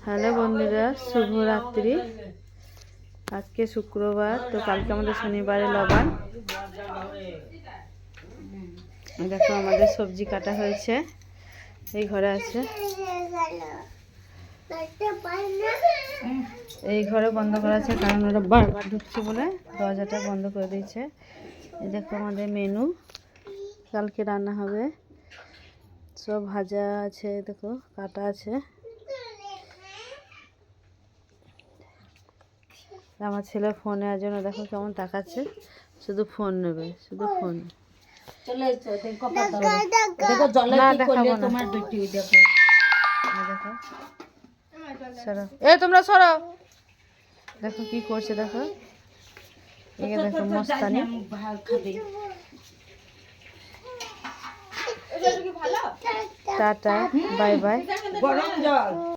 Hello বন্ধুরা, শুভরাত্রি। আজকে শুক্রবার, তো কালকে আমাদের শনিবারে লবান। দেখো আমাদের সবজি কাটা হয়েছে, এই ঘরে আছে। এই ঘরে বন্ধ করা আছে কারণ ওরা বারবার ঢুকছে বলে দরজাটা বন্ধ করে দিয়েছে। এই দেখো আমাদের মেনু, কালকে রান্না হবে। সব ভাজা আছে, দেখো কাটা আছে। আমার ছেলে ফোনে আর জন্য দেখো কেমন তাকাচ্ছে, শুধু ফোন নেবে, শুধু ফোন। তোমরা সরো, দেখো কি করছে, দেখো একে দেখো মস্তানি। Tata, bye bye.